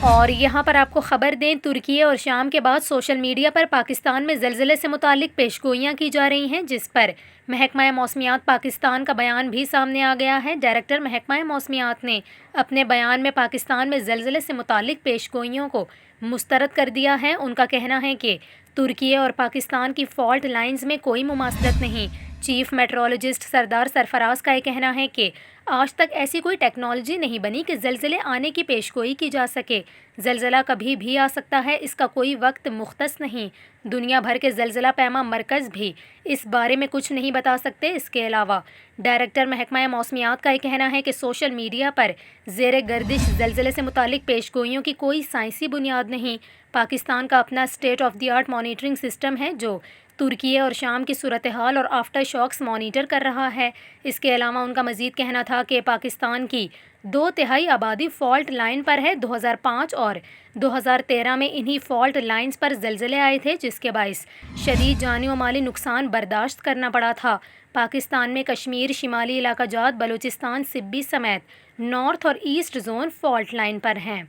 اور یہاں پر آپ کو خبر دیں، ترکی اور شام کے بعد سوشل میڈیا پر پاکستان میں زلزلے سے متعلق پیشگوئیاں کی جا رہی ہیں، جس پر محکمہ موسمیات پاکستان کا بیان بھی سامنے آ گیا ہے۔ ڈائریکٹر محکمہ موسمیات نے اپنے بیان میں پاکستان میں زلزلے سے متعلق پیشگوئیوں کو مسترد کر دیا ہے۔ ان کا کہنا ہے کہ ترکی اور پاکستان کی فالٹ لائنز میں کوئی مماثلت نہیں۔ چیف میٹرولوجسٹ سردار سرفراز کا یہ کہنا ہے کہ آج تک ایسی کوئی ٹیکنالوجی نہیں بنی کہ زلزلے آنے کی پیشگوئی کی جا سکے۔ زلزلہ کبھی بھی آ سکتا ہے، اس کا کوئی وقت مختص نہیں۔ دنیا بھر کے زلزلہ پیما مرکز بھی اس بارے میں کچھ نہیں بتا سکتے۔ اس کے علاوہ ڈائریکٹر محکمہ موسمیات کا یہ کہنا ہے کہ سوشل میڈیا پر زیر گردش زلزلے سے متعلق پیشگوئیوں کی کوئی سائنسی بنیاد نہیں۔ پاکستان کا اپنا state of the art monitoring system ہے جو ترکی اور شام کی صورتحال اور آفٹر شاکس مانیٹر کر رہا ہے۔ اس کے علاوہ ان کا مزید کہنا تھا کہ پاکستان کی 2/3 آبادی فالٹ لائن پر ہے۔ 2005 اور 2013 میں انہی فالٹ لائنز پر زلزلے آئے تھے، جس کے باعث شدید جانی و مالی نقصان برداشت کرنا پڑا تھا۔ پاکستان میں کشمیر، شمالی علاقہ جات، بلوچستان، سبی سمیت نارتھ اور ایسٹ زون فالٹ لائن پر ہیں۔